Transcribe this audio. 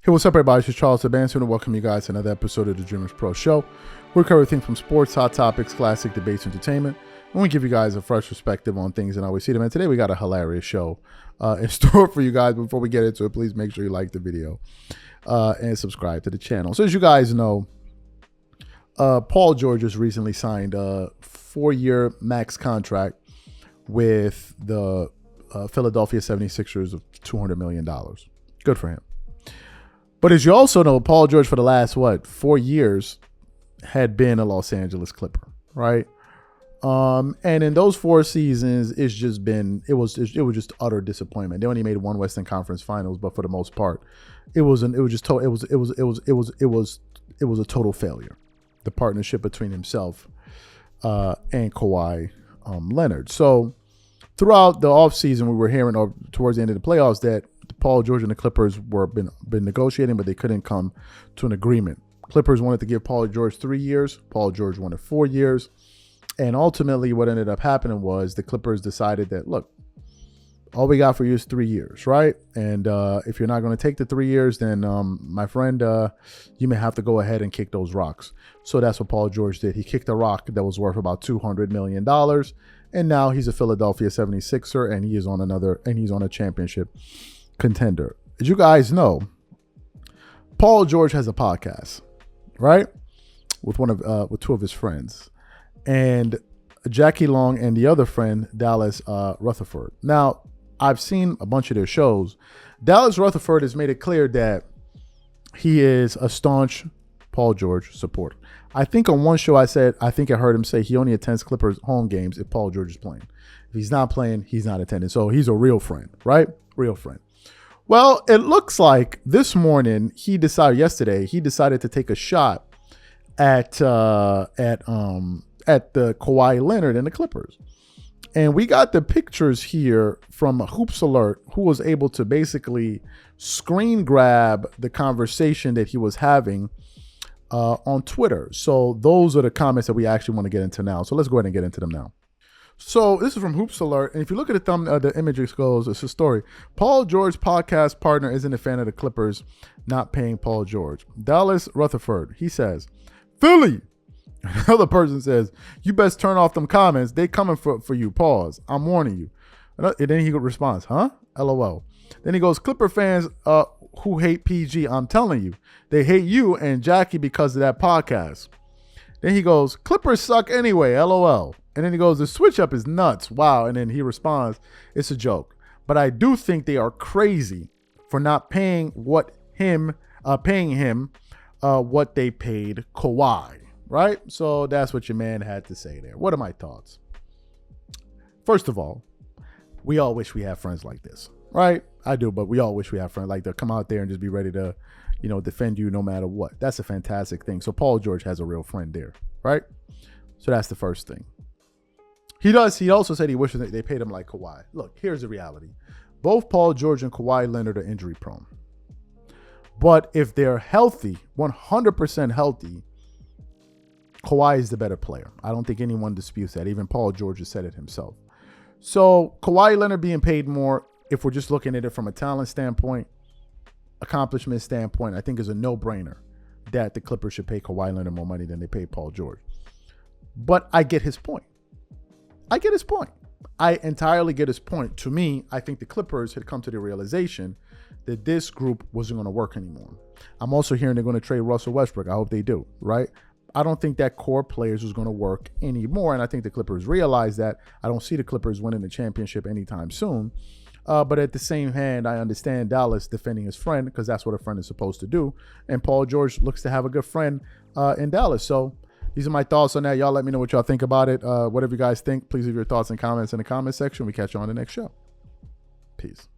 Hey, what's up, everybody? This is Charles Sebastian, and welcome you guys to another episode of the Dreamers Pro Show. We cover everything from sports, hot topics, classic debates, entertainment, and we give you guys a fresh perspective on things and how we see them. And today we got a hilarious show in store for you guys. Before we get into it, please make sure you like the video and subscribe to the channel. So as you guys know, Paul George just recently signed a 4-year max contract with the Philadelphia 76ers of $200 million. Good for him. But as you also know, Paul George for the last, 4 years had been a Los Angeles Clipper, right? And in those 4 seasons, it was just utter disappointment. They only made one Western Conference Finals, but for the most part, it was a total failure. The partnership between himself and Kawhi Leonard. So throughout the offseason, we were hearing, or towards the end of the playoffs, that Paul George and the Clippers were been negotiating, but they couldn't come to an agreement. Clippers wanted to give Paul George 3 years. Paul George wanted 4 years. And ultimately what ended up happening was the Clippers decided that, look, all we got for you is 3 years, right? And if you're not going to take the 3 years, then my friend, you may have to go ahead and kick those rocks. So that's what Paul George did. He kicked a rock that was worth about $200 million. And now he's a Philadelphia 76er, and he's on a championship contender. As you guys know, Paul George has a podcast, right? With two of his friends, and Jackie Long and the other friend, Dallas Rutherford. Now, I've seen a bunch of their shows. Dallas Rutherford has made it clear that he is a staunch Paul George supporter. I think on one show I heard him say he only attends Clippers home games if Paul George is playing. If he's not playing, he's not attending. So he's a real friend, right? Real friend. Well, it looks like this morning yesterday he decided to take a shot at the Kawhi Leonard and the Clippers. And we got the pictures here from Hoops Alert, who was able to basically screen grab the conversation that he was having on Twitter. So those are the comments that we actually want to get into now. So let's go ahead and get into them now. So this is from Hoops Alert, and if you look at the image, it goes, it's a story. Paul George podcast partner isn't a fan of the Clippers not paying Paul George. Dallas Rutherford, he says, Philly. Another person says, you best turn off them comments. They coming for you. Pause. I'm warning you. And then he responds, huh? LOL. Then he goes, Clipper fans who hate PG, I'm telling you, they hate you and Jackie because of that podcast. Then he goes, Clippers suck anyway, LOL. And then he goes, the switch up is nuts. Wow. And then he responds, it's a joke. But I do think they are crazy for not paying him what they paid Kawhi. Right? So that's what your man had to say there. What are my thoughts? First of all, we all wish we had friends like this. Right? I do, but we all wish we had friends like that come out there and just be ready to, defend you no matter what. That's a fantastic thing. So Paul George has a real friend there. Right? So that's the first thing. He also said he wishes that they paid him like Kawhi. Look, here's the reality. Both Paul George and Kawhi Leonard are injury prone. But if they're healthy, 100% healthy, Kawhi is the better player. I don't think anyone disputes that. Even Paul George has said it himself. So Kawhi Leonard being paid more, if we're just looking at it from a talent standpoint, accomplishment standpoint, I think is a no-brainer that the Clippers should pay Kawhi Leonard more money than they paid Paul George. But I get his point. I entirely get his point. To me, I think the Clippers had come to the realization that this group wasn't going to work anymore. I'm also hearing they're going to trade Russell Westbrook. I hope they do, right? I don't think that core players was going to work anymore, and I think the Clippers realize that. I don't see the Clippers winning the championship anytime soon. But at the same hand, I understand Dallas defending his friend because that's what a friend is supposed to do. And Paul George looks to have a good friend in Dallas. So these are my thoughts on that. Y'all let me know what y'all think about it. Whatever you guys think, please leave your thoughts and comments in the comment section. We catch you on the next show. Peace.